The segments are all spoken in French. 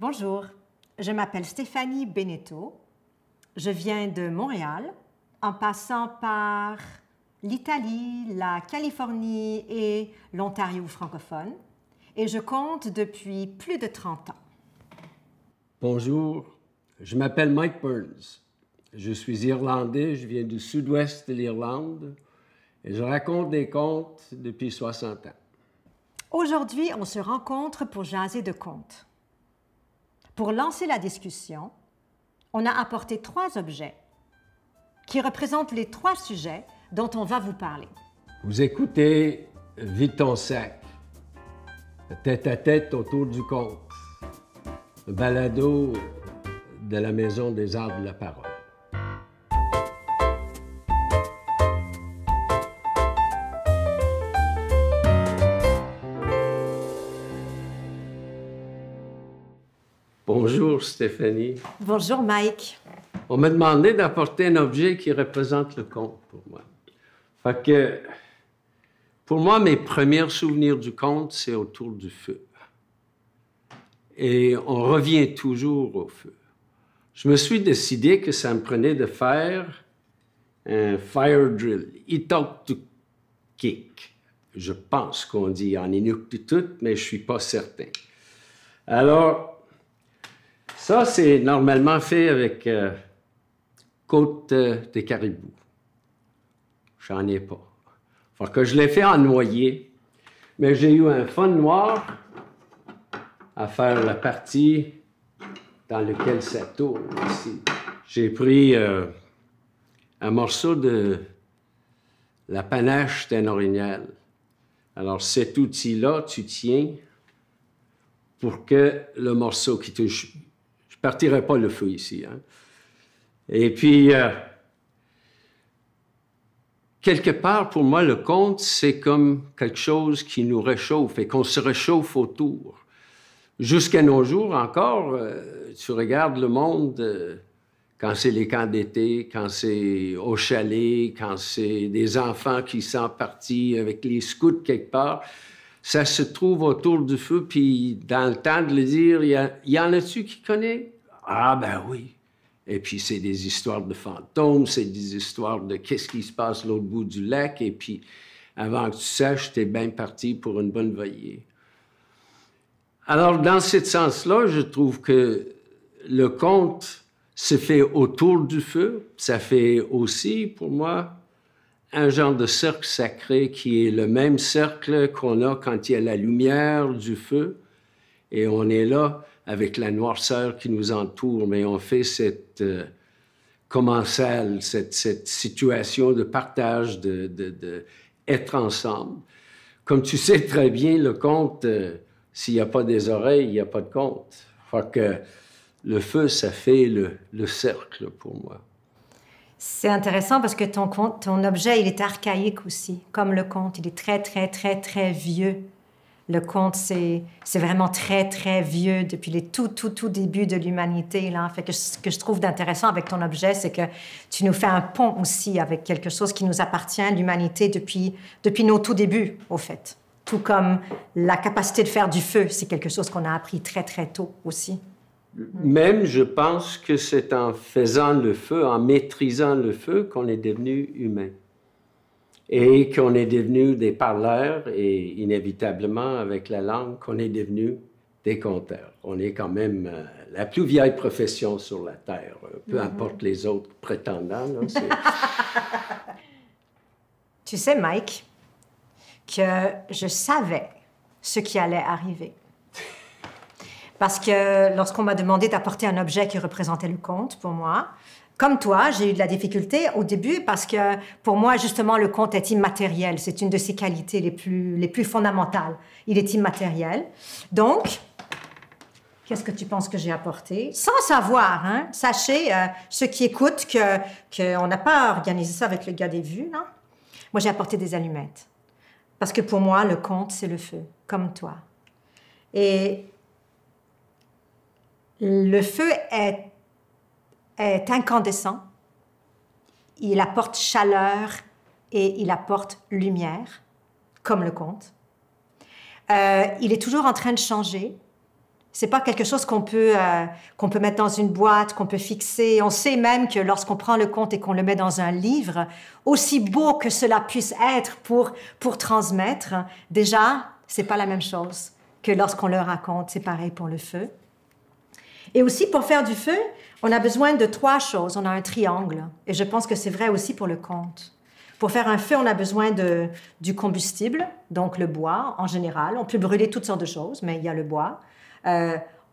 Bonjour, je m'appelle Stéphanie Beneteau. Je viens de Montréal, en passant par l'Italie, la Californie et l'Ontario francophone, et je compte depuis plus de 30 ans. Bonjour, je m'appelle Mike Burns. Je suis irlandais, je viens du sud-ouest de l'Irlande et je raconte des contes depuis 60 ans. Aujourd'hui, on se rencontre pour jaser de contes. Pour lancer la discussion, on a apporté 3 objets qui représentent les 3 sujets dont on va vous parler. Vous écoutez Vide ton sac, tête-à-tête autour du conte, le balado de la Maison des Arts de la Parole. Bonjour Stéphanie. Bonjour Mike. On m'a demandé d'apporter un objet qui représente le conte pour moi. Fait que, pour moi, mes premiers souvenirs du conte, c'est autour du feu. Et on revient toujours au feu. Je me suis décidé que ça me prenait de faire un fire drill, Ituktuk. Je pense qu'on dit en Inuktitut, mais je ne suis pas certain. Alors, ça, c'est normalement fait avec côte de caribou. J'en ai pas. Fait que je l'ai fait en noyer, mais j'ai eu un fun noir à faire la partie dans laquelle ça tourne ici. J'ai pris un morceau de la panache d'un orignal. Alors, cet outil-là, tu tiens pour que le morceau qui touche... Je ne partirai pas le feu ici. Hein? Et puis, quelque part, pour moi, le conte, c'est comme quelque chose qui nous réchauffe et qu'on se réchauffe autour. Jusqu'à nos jours encore, tu regardes le monde quand c'est les camps d'été, quand c'est au chalet, quand c'est des enfants qui sont partis avec les scouts quelque part. Ça se trouve autour du feu, puis dans le temps de le dire, y en a-tu qui connaît? Ah ben oui. Et puis c'est des histoires de fantômes, c'est des histoires de qu'est-ce qui se passe l'autre bout du lac, et puis avant que tu saches, t'es bien parti pour une bonne veillée. Alors dans ce sens-là, je trouve que le conte se fait autour du feu. Ça fait aussi, pour moi, un genre de cercle sacré qui est le même cercle qu'on a quand il y a la lumière du feu et on est là avec la noirceur qui nous entoure, mais on fait cette commensale, cette situation de partage, être ensemble. Comme tu sais très bien, le conte, s'il n'y a pas des oreilles, il n'y a pas de conte. Fait que le feu, ça fait le cercle pour moi. C'est intéressant parce que ton objet, il est archaïque aussi, comme le conte. Il est très, très, très, très vieux. Le conte, c'est vraiment très, très vieux depuis les tout débuts de l'humanité. Fait que ce que je trouve d'intéressant avec ton objet, c'est que tu nous fais un pont aussi avec quelque chose qui nous appartient, l'humanité, depuis nos tout débuts, au fait. Tout comme la capacité de faire du feu, c'est quelque chose qu'on a appris très, très tôt aussi. Même, je pense que c'est en faisant le feu, en maîtrisant le feu, qu'on est devenu humain. Et qu'on est devenu des parleurs, et inévitablement, avec la langue, qu'on est devenu des conteurs. On est quand même la plus vieille profession sur la Terre, peu importe les autres prétendants. Là, Tu sais, Mike, que je savais ce qui allait arriver. Parce que lorsqu'on m'a demandé d'apporter un objet qui représentait le conte pour moi, comme toi, j'ai eu de la difficulté au début parce que pour moi, justement, le conte est immatériel. C'est une de ses qualités les plus fondamentales. Il est immatériel. Donc, qu'est-ce que tu penses que j'ai apporté? Sans savoir, hein? Sachez, ceux qui écoutent, qu'on n'a pas organisé ça avec le gars des vues, non? Moi, j'ai apporté des allumettes. Parce que pour moi, le conte, c'est le feu, comme toi. Et le feu est incandescent, il apporte chaleur et il apporte lumière, comme le conte. Il est toujours en train de changer. C'est pas quelque chose qu'on peut mettre dans une boîte, qu'on peut fixer. On sait même que lorsqu'on prend le conte et qu'on le met dans un livre, aussi beau que cela puisse être pour transmettre, déjà, c'est pas la même chose que lorsqu'on le raconte. C'est pareil pour le feu. Et aussi, pour faire du feu, on a besoin de 3 choses. On a un triangle. Et je pense que c'est vrai aussi pour le conte. Pour faire un feu, on a besoin du combustible, donc le bois en général. On peut brûler toutes sortes de choses, mais il y a le bois.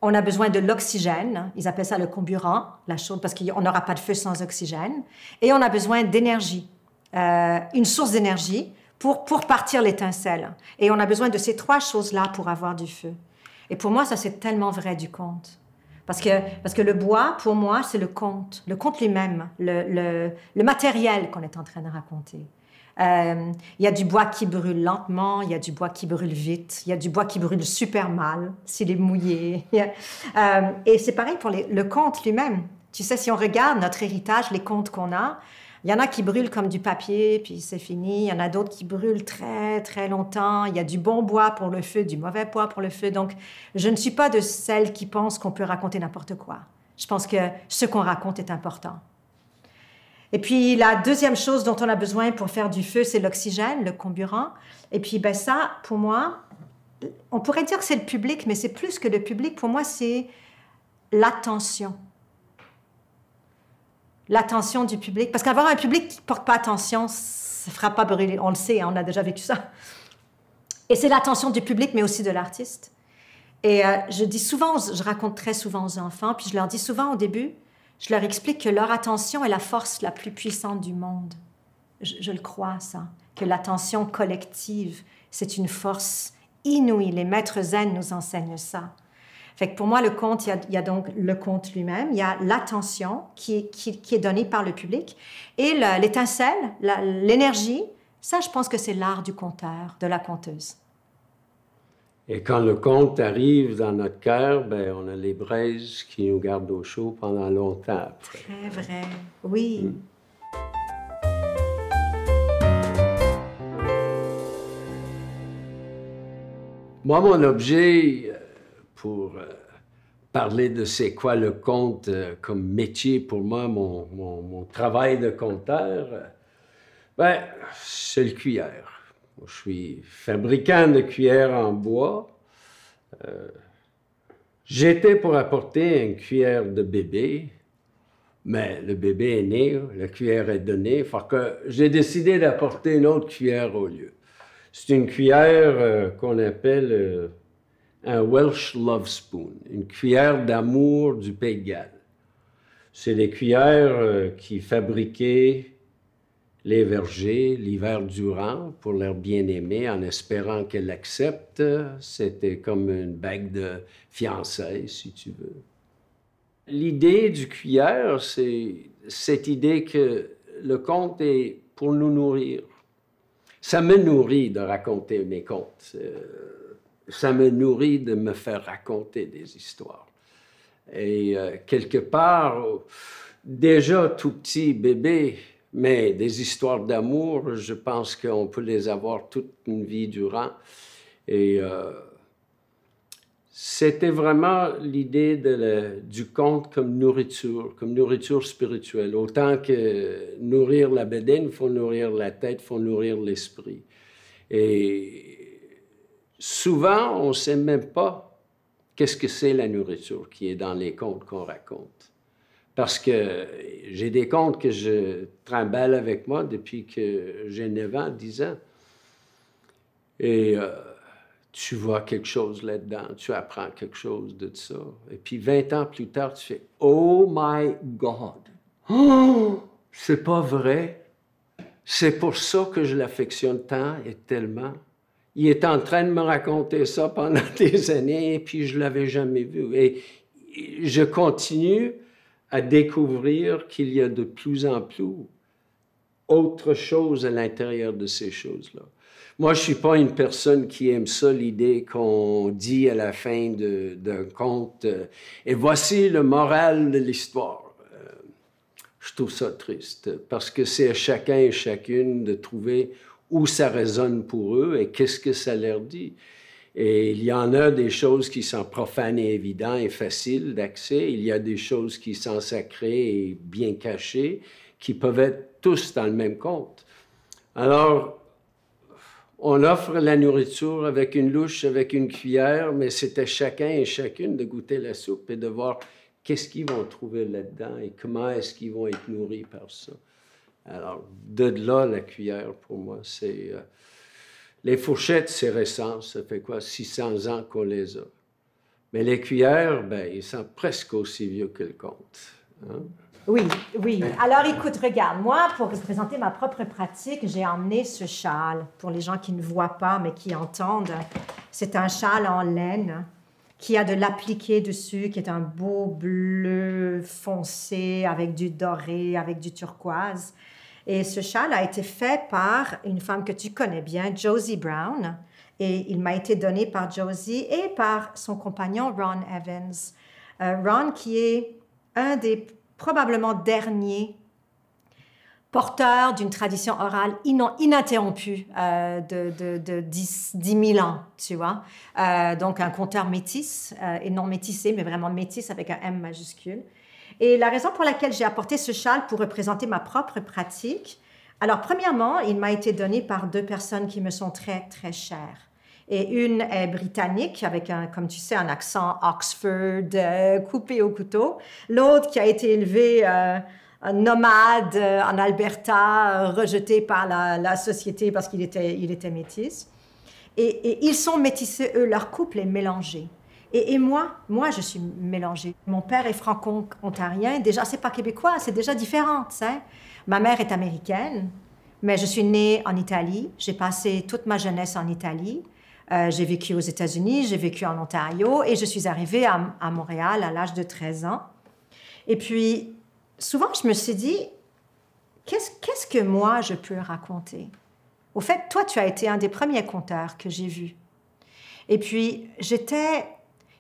On a besoin de l'oxygène, ils appellent ça le comburant, la chaude, parce qu'on n'aura pas de feu sans oxygène. Et on a besoin d'énergie, une source d'énergie pour partir l'étincelle. Et on a besoin de ces 3 choses-là pour avoir du feu. Et pour moi, ça c'est tellement vrai du conte. Parce que le bois, pour moi, c'est le conte lui-même, le matériel qu'on est en train de raconter. Il y a du bois qui brûle lentement, il y a du bois qui brûle vite, il y a du bois qui brûle super mal s'il est mouillé. Et c'est pareil pour le conte lui-même. Tu sais, si on regarde notre héritage, les contes qu'on a, il y en a qui brûlent comme du papier, puis c'est fini. Il y en a d'autres qui brûlent très, très longtemps. Il y a du bon bois pour le feu, du mauvais bois pour le feu. Donc, je ne suis pas de celles qui pensent qu'on peut raconter n'importe quoi. Je pense que ce qu'on raconte est important. Et puis, la deuxième chose dont on a besoin pour faire du feu, c'est l'oxygène, le comburant. Et puis, ben ça, pour moi, on pourrait dire que c'est le public, mais c'est plus que le public. Pour moi, c'est l'attention. L'attention du public. Parce qu'avoir un public qui ne porte pas attention, ça ne fera pas brûler. On le sait, hein, on a déjà vécu ça. Et c'est l'attention du public, mais aussi de l'artiste. Et je dis souvent, je raconte très souvent aux enfants, puis je leur dis souvent au début, je leur explique que leur attention est la force la plus puissante du monde. Je le crois, ça. Que l'attention collective, c'est une force inouïe. Les maîtres zen nous enseignent ça. Fait que pour moi, le conte, il y a donc le conte lui-même, il y a l'attention qui est donnée par le public, et l'étincelle, l'énergie, ça, je pense que c'est l'art du conteur, de la conteuse. Et quand le conte arrive dans notre cœur, ben, on a les braises qui nous gardent au chaud pendant longtemps après. Très vrai, oui. Moi, mon objet pour parler de c'est quoi le conte comme métier pour moi, mon travail de conteur, ben, c'est le cuillère. Je suis fabricant de cuillères en bois. J'étais pour apporter une cuillère de bébé, mais le bébé est né, la cuillère est donnée, fait que j'ai décidé d'apporter une autre cuillère au lieu. C'est une cuillère qu'on appelle un Welsh Love Spoon, une cuillère d'amour du Pays de Galles. C'est des cuillères qui fabriquaient les vergers l'hiver durant pour leur bien-aimée en espérant qu'elle l'accepte. C'était comme une bague de fiançailles, si tu veux. L'idée du cuillère, c'est cette idée que le conte est pour nous nourrir. Ça me nourrit de raconter mes contes. Ça me nourrit de me faire raconter des histoires. Et quelque part, déjà tout petit bébé, mais des histoires d'amour, je pense qu'on peut les avoir toute une vie durant. Et c'était vraiment l'idée du conte comme nourriture spirituelle. Autant que nourrir la bédaine, il faut nourrir la tête, il faut nourrir l'esprit. Et souvent, on ne sait même pas qu'est-ce que c'est la nourriture qui est dans les contes qu'on raconte. Parce que j'ai des contes que je trimballe avec moi depuis que j'ai 9 ans, 10 ans. Et tu vois quelque chose là-dedans, tu apprends quelque chose de ça. Et puis 20 ans plus tard, tu fais « Oh my God! Oh, c'est pas vrai! C'est pour ça que je l'affectionne tant et tellement. Il est en train de me raconter ça pendant des années et puis je l'avais jamais vu. Et je continue à découvrir qu'il y a de plus en plus autre chose à l'intérieur de ces choses-là. Moi, je ne suis pas une personne qui aime ça, l'idée qu'on dit à la fin d'un conte « Et voici le moral de l'histoire ». Je trouve ça triste, parce que c'est à chacun et chacune de trouver où ça résonne pour eux et qu'est-ce que ça leur dit. Et il y en a des choses qui sont profanes et évidentes et faciles d'accès. Il y a des choses qui sont sacrées et bien cachées, qui peuvent être tous dans le même conte. Alors, on offre la nourriture avec une louche, avec une cuillère, mais c'était chacun et chacune de goûter la soupe et de voir qu'est-ce qu'ils vont trouver là-dedans et comment est-ce qu'ils vont être nourris par ça. Alors, de là, la cuillère, pour moi, c'est... les fourchettes, c'est récent, ça fait quoi, 600 ans qu'on les a. Mais les cuillères, ben, ils sont presque aussi vieux que le conte. Hein? Oui, oui. Alors, écoute, regarde, moi, pour présenter ma propre pratique, j'ai emmené ce châle. Pour les gens qui ne voient pas, mais qui entendent, c'est un châle en laine qui a de l'appliqué dessus, qui est un beau bleu foncé avec du doré, avec du turquoise. Et ce châle a été fait par une femme que tu connais bien, Josie Brown. Et il m'a été donné par Josie et par son compagnon Ron Evans. Ron, qui est un des probablement derniers porteur d'une tradition orale ininterrompue de 10 000 ans, tu vois. Donc, un conteur métis, et non métissé, mais vraiment métis avec un M majuscule. Et la raison pour laquelle j'ai apporté ce châle pour représenter ma propre pratique, alors, premièrement, il m'a été donné par deux personnes qui me sont très, très chères. Et une est britannique, avec, comme tu sais, un accent Oxford, coupé au couteau. L'autre qui a été élevée nomade en Alberta, rejeté par la société parce qu'il était métis. Et ils sont métissés, eux, leur couple est mélangé. Et moi, je suis mélangée. Mon père est franco-ontarien, déjà, c'est pas québécois, c'est déjà différent, tu sais. Ma mère est américaine, mais je suis née en Italie. J'ai passé toute ma jeunesse en Italie. J'ai vécu aux États-Unis, j'ai vécu en Ontario et je suis arrivée à Montréal à l'âge de 13 ans. Et puis, souvent, je me suis dit, qu'est-ce que moi, je peux raconter? Au fait, toi, tu as été un des premiers conteurs que j'ai vus. Et puis,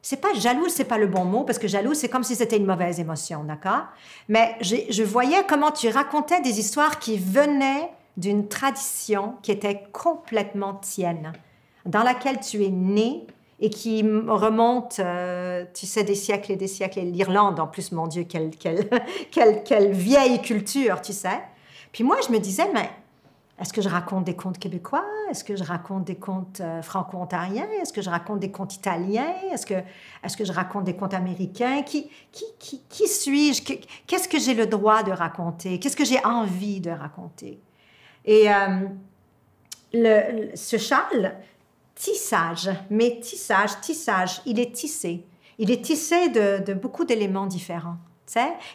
c'est pas jalouse, c'est pas le bon mot, parce que jalouse, c'est comme si c'était une mauvaise émotion, d'accord? Mais je voyais comment tu racontais des histoires qui venaient d'une tradition qui était complètement tienne, dans laquelle tu es né et qui remonte, tu sais, des siècles et des siècles. Et l'Irlande, en plus, mon Dieu, quelle vieille culture, tu sais. Puis moi, je me disais, mais est-ce que je raconte des contes québécois? Est-ce que je raconte des contes franco-ontariens? Est-ce que je raconte des contes italiens? Est-ce que je raconte des contes américains? Qui suis-je? Qu'est-ce que j'ai le droit de raconter? Qu'est-ce que j'ai envie de raconter? Et ce châle, tissage, il est tissé. Il est tissé de beaucoup d'éléments différents.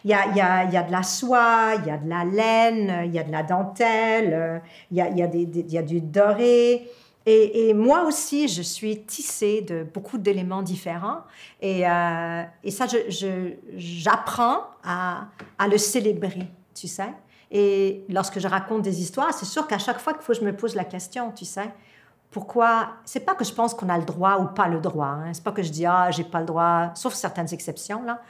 Il y a de la soie, il y a de la laine, il y a de la dentelle, il y a du doré. Et moi aussi, je suis tissée de beaucoup d'éléments différents. Et ça, j'apprends à le célébrer, tu sais. Et lorsque je raconte des histoires, c'est sûr qu'à chaque fois qu'il faut que je me pose la question, tu sais, pourquoi... C'est pas que je pense qu'on a le droit ou pas le droit. Hein. C'est pas que je dis, j'ai pas le droit, sauf certaines exceptions, là.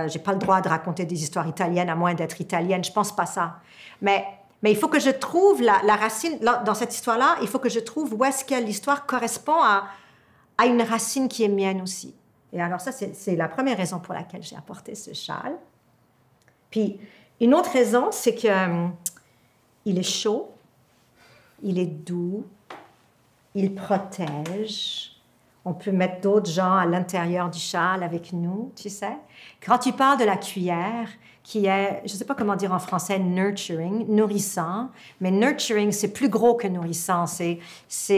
J'ai pas le droit de raconter des histoires italiennes à moins d'être italienne. Je pense pas ça. Mais il faut que je trouve la racine... Dans cette histoire-là, il faut que je trouve où est-ce que l'histoire correspond à une racine qui est mienne aussi. Et alors ça, c'est la première raison pour laquelle j'ai apporté ce châle. Puis, une autre raison, c'est que il est chaud, il est doux, il protège. On peut mettre d'autres gens à l'intérieur du châle avec nous, tu sais. Quand tu parles de la cuillère, qui est, je ne sais pas comment dire en français, nurturing, nourrissant, mais nurturing, c'est plus gros que nourrissant. C'est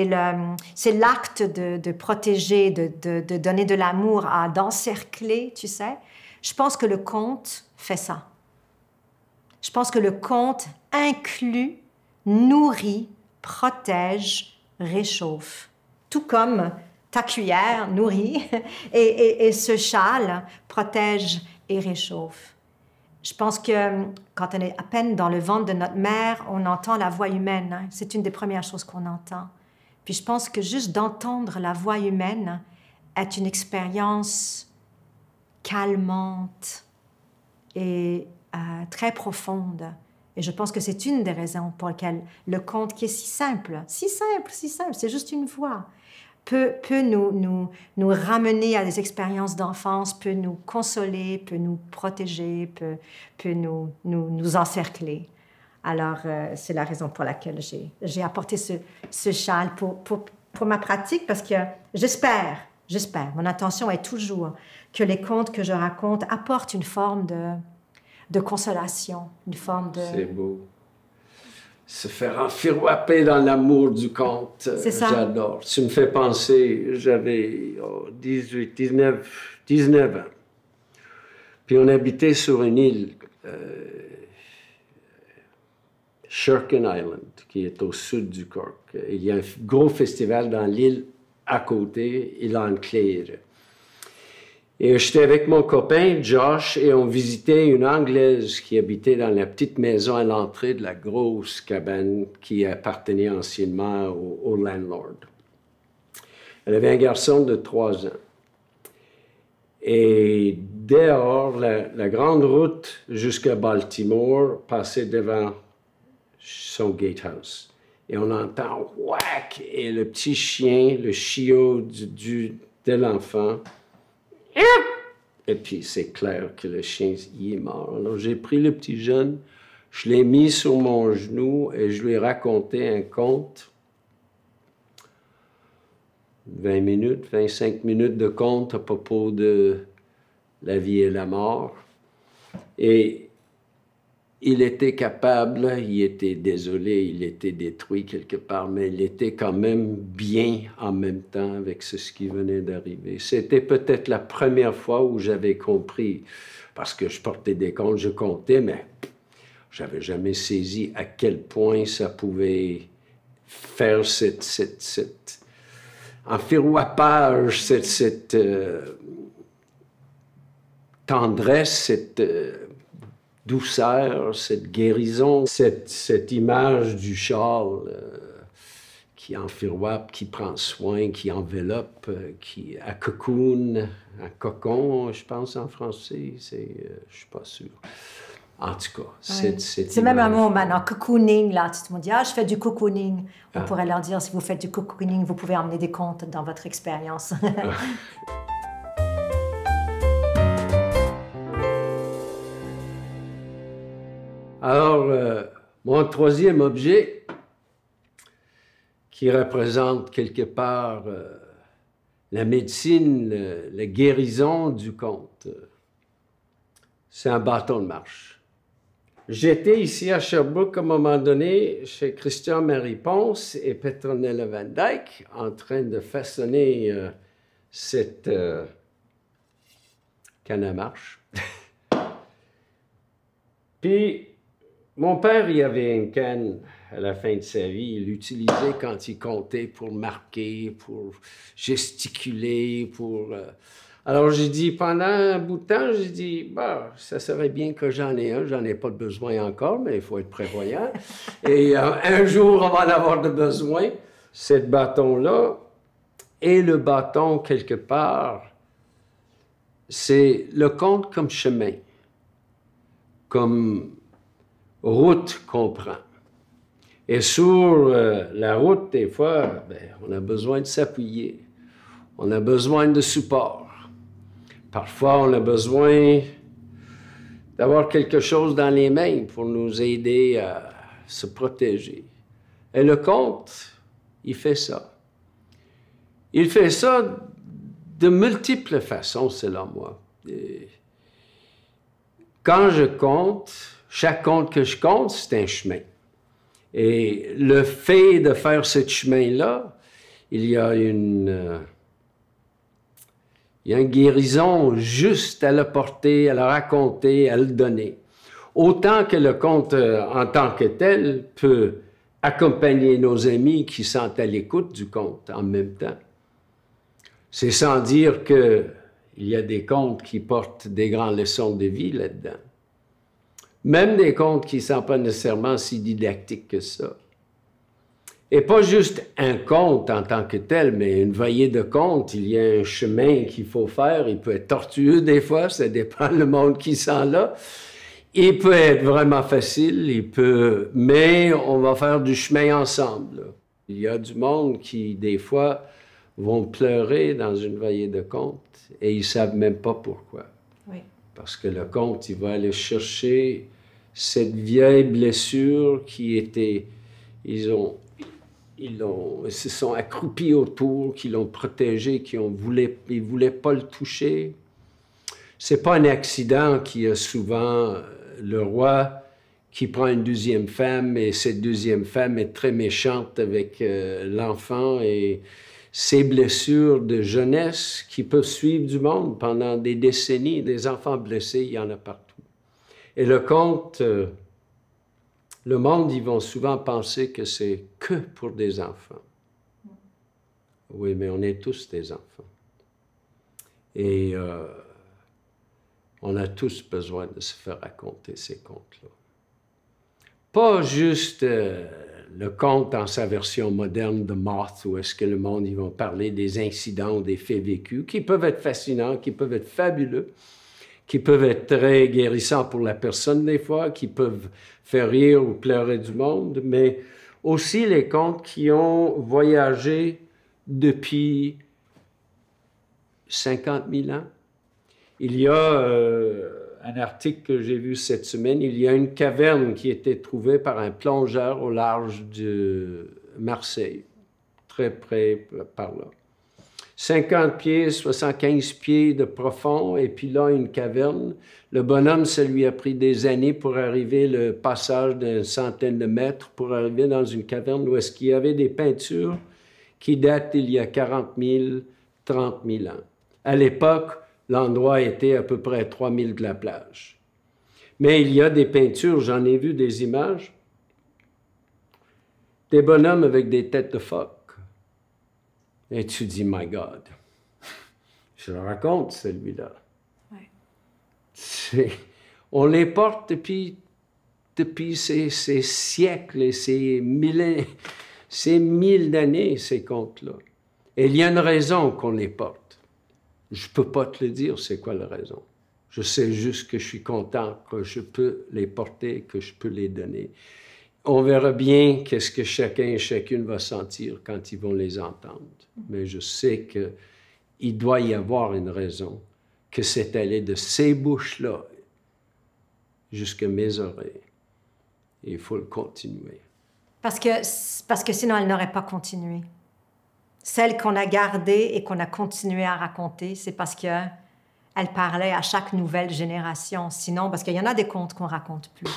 l'acte de protéger, de donner de l'amour, d'encercler, tu sais. Je pense que le conte fait ça. Je pense que le conte inclut, nourrit, protège, réchauffe. Tout comme ta cuillère nourrit et ce châle protège et réchauffe. Je pense que quand on est à peine dans le ventre de notre mère, on entend la voix humaine. Hein? C'est une des premières choses qu'on entend. Puis je pense que juste d'entendre la voix humaine est une expérience calmante et très profonde. Et je pense que c'est une des raisons pour lesquelles le conte qui est si simple, c'est juste une voix, peut nous ramener à des expériences d'enfance, peut nous consoler, peut nous protéger, peut nous encercler. Alors, c'est la raison pour laquelle j'ai apporté ce châle pour ma pratique, parce que j'espère, mon intention est toujours que les contes que je raconte apportent une forme de consolation, une forme de... C'est beau. Se faire enfirouapper dans l'amour du conte, j'adore. Tu me fais penser, j'avais 19 ans. Puis on habitait sur une île, Sherkin Island, qui est au sud du Cork. Il y a un gros festival dans l'île à côté, Ilan Clare. Et j'étais avec mon copain Josh et on visitait une Anglaise qui habitait dans la petite maison à l'entrée de la grosse cabane qui appartenait anciennement au landlord. Elle avait un garçon de 3 ans. Et dehors, la grande route jusqu'à Baltimore passait devant son gatehouse. Et on entend « whack » et le petit chien, le chiot de l'enfant. Et puis, c'est clair que le chien, il est mort. Alors, j'ai pris le petit jeune, je l'ai mis sur mon genou et je lui ai raconté un conte. 20 minutes, 25 minutes de conte à propos de la vie et la mort. Et il était capable, il était désolé, il était détruit quelque part, mais il était quand même bien en même temps avec ce qui venait d'arriver. C'était peut-être la première fois où j'avais compris, parce que je portais des comptes, je comptais, mais j'avais jamais saisi à quel point ça pouvait faire cette enfirouapage, cette tendresse, cette douceur, cette guérison, cette image du châle qui enfirouape, qui prend soin, qui enveloppe, qui a cocoon, un cocon, je pense en français, je suis pas sûr. En tout cas, c'est même un mot maintenant, cocooning, là, tout le monde dit « Ah, je fais du cocooning ». On pourrait leur dire, si vous faites du cocooning, vous pouvez emmener des contes dans votre expérience. Alors, mon troisième objet, qui représente quelque part la médecine, la guérison du conte, c'est un bâton de marche. J'étais ici à Sherbrooke à un moment donné, chez Christian-Marie Ponce et Petronella Van Dyke, en train de façonner cette canne à marche. Puis, mon père, il avait une canne à la fin de sa vie. Il l'utilisait quand il comptait pour marquer, pour gesticuler, Alors, j'ai dit, pendant un bout de temps, j'ai dit, bah, ça serait bien que j'en ai un. J'en ai pas de besoin encore, mais il faut être prévoyant. Et un jour, on va en avoir de besoin. Ce bâton-là et le bâton, quelque part, c'est le conte comme chemin, comme route qu'on prend. Et sur la route, des fois, on a besoin de s'appuyer. On a besoin de support. Parfois, on a besoin d'avoir quelque chose dans les mains pour nous aider à se protéger. Et le conte, il fait ça. Il fait ça de multiples façons, selon moi. Et quand je compte, chaque conte que je compte, c'est un chemin. Et le fait de faire ce chemin-là, il y a une guérison juste à le porter, à le raconter, à le donner. Autant que le conte en tant que tel peut accompagner nos amis qui sont à l'écoute du conte en même temps. C'est sans dire qu'il y a des contes qui portent des grandes leçons de vie là-dedans. Même des contes qui ne sont pas nécessairement si didactiques que ça. Et pas juste un conte en tant que tel, mais une veillée de conte. Il y a un chemin qu'il faut faire. Il peut être tortueux des fois, ça dépend le monde qui sent là. Il peut être vraiment facile, mais on va faire du chemin ensemble. Il y a du monde qui, des fois, vont pleurer dans une veillée de conte et ils ne savent même pas pourquoi. Oui. Parce que le conte, il va aller chercher cette vieille blessure qui était... Ils se sont accroupis autour, qui l'ont protégé, ils ne voulaient pas le toucher. C'est pas un accident qu'il y a souvent le roi qui prend une deuxième femme et cette deuxième femme est très méchante avec l'enfant et ces blessures de jeunesse qui peuvent suivre du monde pendant des décennies. Des enfants blessés, il y en a partout. Et le conte, le monde, ils vont souvent penser que c'est que pour des enfants. Oui, mais on est tous des enfants. Et on a tous besoin de se faire raconter ces contes-là. Pas juste le conte dans sa version moderne de Moth, où est-ce que le monde, ils vont parler des incidents, des faits vécus, qui peuvent être fascinants, qui peuvent être fabuleux, qui peuvent être très guérissants pour la personne des fois, qui peuvent faire rire ou pleurer du monde, mais aussi les contes qui ont voyagé depuis 50 000 ans. Il y a un article que j'ai vu cette semaine, il y a une caverne qui a été trouvée par un plongeur au large de Marseille, très près par là. 50 pieds, 75 pieds de profond, et puis là, une caverne. Le bonhomme, ça lui a pris des années pour arriver, le passage d'une centaine de mètres, pour arriver dans une caverne où est-ce qu'il y avait des peintures qui datent d'il y a 40 000, 30 000 ans. À l'époque, l'endroit était à peu près à 3 000 de la plage. Mais il y a des peintures, j'en ai vu des images, des bonhommes avec des têtes de phoque. Et tu dis, my God, je le raconte, celui-là. Ouais. On les porte depuis ces siècles et ces mille d'années, ces contes-là. Et il y a une raison qu'on les porte. Je ne peux pas te le dire, c'est quoi la raison. Je sais juste que je suis content que je peux les porter, que je peux les donner. On verra bien qu'est-ce que chacun et chacune va sentir quand ils vont les entendre. Mais je sais qu'il doit y avoir une raison, que c'est allé de ces bouches-là jusqu'à mes oreilles. Et il faut le continuer. Parce que sinon, elle n'aurait pas continué. Celle qu'on a gardée et qu'on a continué à raconter, c'est parce qu'elle parlait à chaque nouvelle génération. Sinon, parce qu'il y en a des contes qu'on ne raconte plus.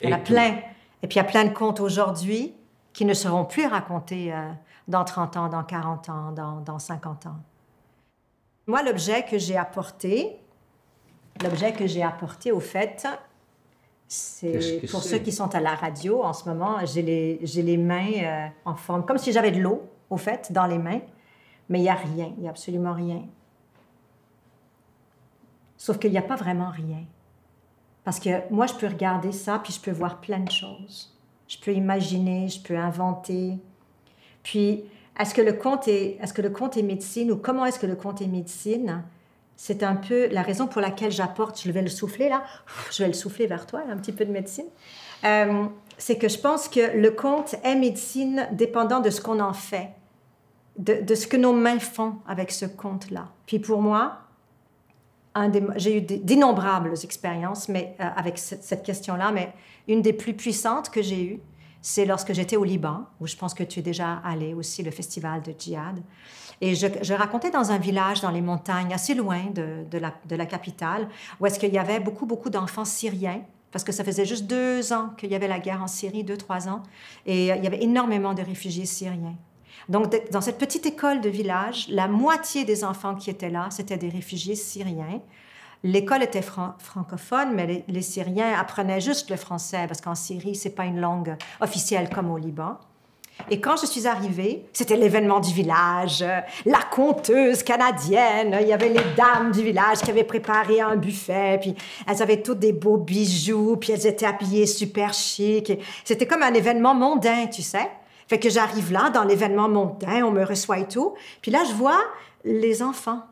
Il y en a plein. Et puis, il y a plein de contes aujourd'hui qui ne seront plus racontés dans 30 ans, dans 40 ans, dans 50 ans. Moi, l'objet que j'ai apporté, au fait, c'est pour ceux qui sont à la radio en ce moment, j'ai les mains en forme, comme si j'avais de l'eau, au fait, dans les mains, mais il n'y a rien, il n'y a absolument rien. Sauf qu'il n'y a pas vraiment rien. Parce que moi, je peux regarder ça, puis je peux voir plein de choses. Je peux imaginer, je peux inventer. Puis, est-ce que le conte est médecine, ou comment est-ce que le conte est médecine? C'est un peu la raison pour laquelle j'apporte, je vais le souffler là, je vais le souffler vers toi, un petit peu de médecine. C'est que je pense que le conte est médecine dépendant de ce qu'on en fait, de ce que nos mains font avec ce conte-là. Puis pour moi, j'ai eu d'innombrables expériences mais, avec cette question-là, mais une des plus puissantes que j'ai eues, c'est lorsque j'étais au Liban, où je pense que tu es déjà allé aussi, le festival de djihad. Et je racontais dans un village dans les montagnes, assez loin de la capitale, où est-ce qu'il y avait beaucoup, beaucoup d'enfants syriens, parce que ça faisait juste 2 ans qu'il y avait la guerre en Syrie, 2-3 ans, et il y avait énormément de réfugiés syriens. Donc, dans cette petite école de village, la moitié des enfants qui étaient là, c'était des réfugiés syriens. L'école était francophone, mais les Syriens apprenaient juste le français, parce qu'en Syrie, ce n'est pas une langue officielle comme au Liban. Et quand je suis arrivée, c'était l'événement du village, la conteuse canadienne, il y avait les dames du village qui avaient préparé un buffet, puis elles avaient toutes des beaux bijoux, puis elles étaient habillées super chic. C'était comme un événement mondain, tu sais. Fait que j'arrive là, dans l'événement mondain, on me reçoit et tout. Puis là, je vois les enfants.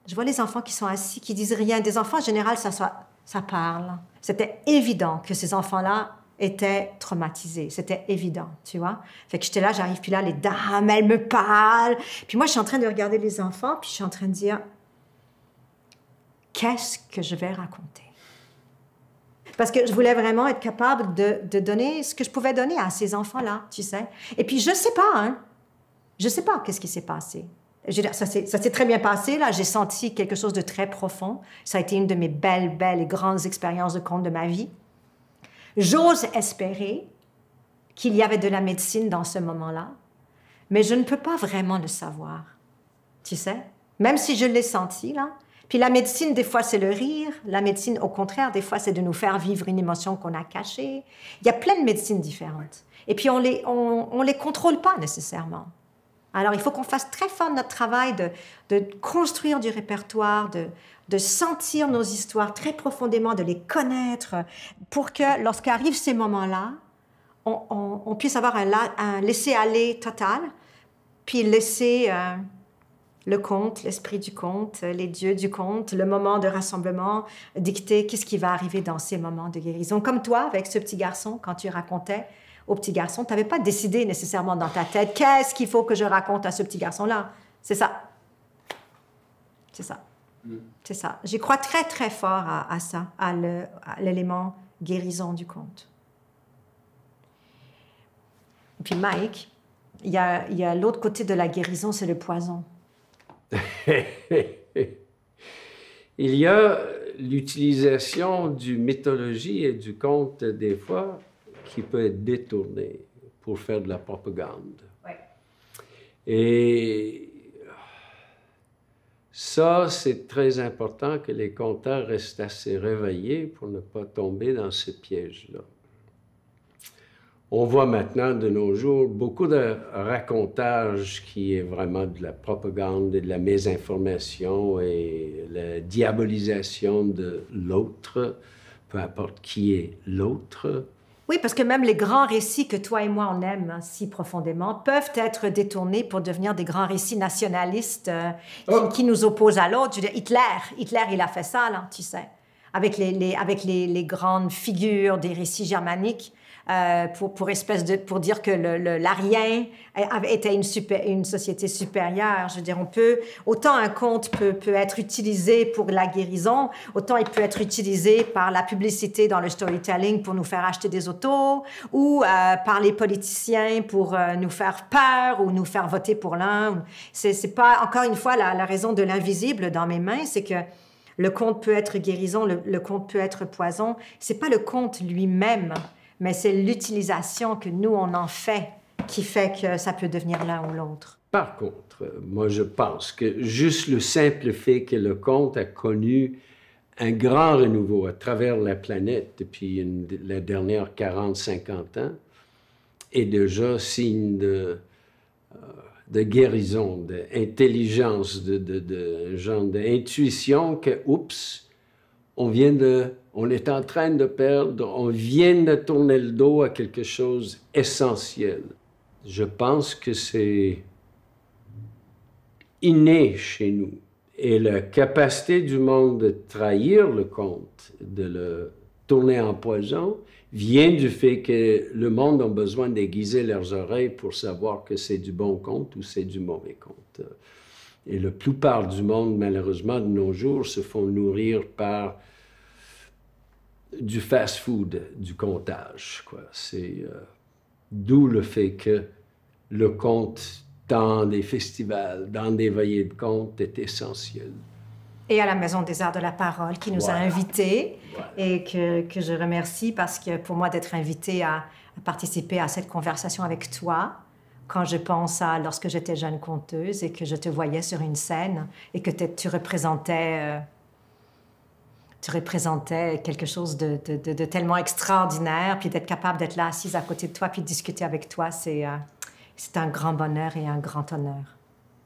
Je vois les enfants qui sont assis, qui disent rien. Des enfants, en général, ça parle. C'était évident que ces enfants-là étaient traumatisés. C'était évident, tu vois. Fait que j'étais là, j'arrive, puis là, les dames, elles me parlent. Puis moi, je suis en train de regarder les enfants, puis je suis en train de dire, qu'est-ce que je vais raconter? Parce que je voulais vraiment être capable de donner ce que je pouvais donner à ces enfants-là, tu sais. Et puis, je sais pas, hein. Je sais pas qu'est-ce qui s'est passé. Je veux dire, ça s'est très bien passé, là. J'ai senti quelque chose de très profond. Ça a été une de mes belles et grandes expériences de conte de ma vie. J'ose espérer qu'il y avait de la médecine dans ce moment-là, mais je ne peux pas vraiment le savoir, tu sais. Même si je l'ai senti, là. Puis la médecine, des fois, c'est le rire. La médecine, au contraire, des fois, c'est de nous faire vivre une émotion qu'on a cachée. Il y a plein de médecines différentes. Et puis, on les contrôle pas nécessairement. Alors, il faut qu'on fasse très fort notre travail de construire du répertoire, de sentir nos histoires très profondément, de les connaître, pour que, lorsqu'arrivent ces moments-là, on puisse avoir un laisser-aller total, puis laisser le conte, l'esprit du conte, les dieux du conte, le moment de rassemblement, dicter qu'est-ce qui va arriver dans ces moments de guérison. Comme toi, avec ce petit garçon, quand tu racontais au petit garçon, tu n'avais pas décidé nécessairement dans ta tête qu'est-ce qu'il faut que je raconte à ce petit garçon-là. C'est ça. C'est ça. C'est ça. J'y crois très, très fort à ça, à l'élément guérison du conte. Et puis Mike, il y a l'autre côté de la guérison, c'est le poison. Il y a l'utilisation du mythologie et du conte, des fois, qui peut être détournée pour faire de la propagande. Ouais. Et ça, c'est très important que les conteurs restent assez réveillés pour ne pas tomber dans ce piège-là. On voit maintenant, de nos jours, beaucoup de racontage qui est vraiment de la propagande et de la mésinformation et la diabolisation de l'autre, peu importe qui est l'autre. Oui, parce que même les grands récits que toi et moi on aime hein, si profondément peuvent être détournés pour devenir des grands récits nationalistes qui nous opposent à l'autre. Je veux dire, Hitler, il a fait ça, là, tu sais, avec les grandes figures des récits germaniques. Pour dire que l'Arien était une société supérieure. Je veux dire, autant un conte peut être utilisé pour la guérison, autant il peut être utilisé par la publicité dans le storytelling pour nous faire acheter des autos, ou par les politiciens pour nous faire peur ou nous faire voter pour l'un. C'est pas, encore une fois, la raison de l'invisible dans mes mains, c'est que le conte peut être guérison, le conte peut être poison. C'est pas le conte lui-même, mais c'est l'utilisation que nous, on en fait qui fait que ça peut devenir l'un ou l'autre. Par contre, moi, je pense que juste le simple fait que le conte a connu un grand renouveau à travers la planète depuis les dernières 40-50 ans est déjà signe de guérison, d'intelligence, de genre d'intuition que, oups, on est en train de perdre, on vient de tourner le dos à quelque chose d'essentiel. Je pense que c'est inné chez nous. Et la capacité du monde de trahir le conte, de le tourner en poison, vient du fait que le monde a besoin d'aiguiser leurs oreilles pour savoir que c'est du bon conte ou c'est du mauvais conte. Et la plupart du monde, malheureusement, de nos jours, se font nourrir par du fast-food, du contage, quoi. C'est d'où le fait que le conte dans des festivals, dans des veillées de conte est essentiel. Et à la Maison des Arts de la Parole, qui nous a invités, et que je remercie parce que pour moi, d'être invitée à participer à cette conversation avec toi, quand je pense à lorsque j'étais jeune conteuse et que je te voyais sur une scène et que tu représentais quelque chose de tellement extraordinaire, puis d'être capable d'être là, assise à côté de toi, puis de discuter avec toi, c'est un grand bonheur et un grand honneur.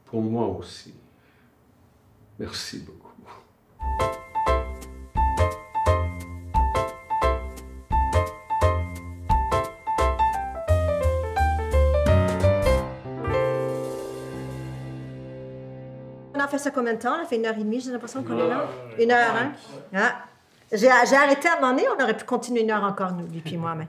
Pour moi aussi. Merci beaucoup. On a fait ça combien de temps? On a fait 1h30, j'ai l'impression qu'on est là. 1 heure, hein? Ah. J'ai arrêté à un moment donné, on aurait pu continuer 1 heure encore, nous, lui puis moi, mais...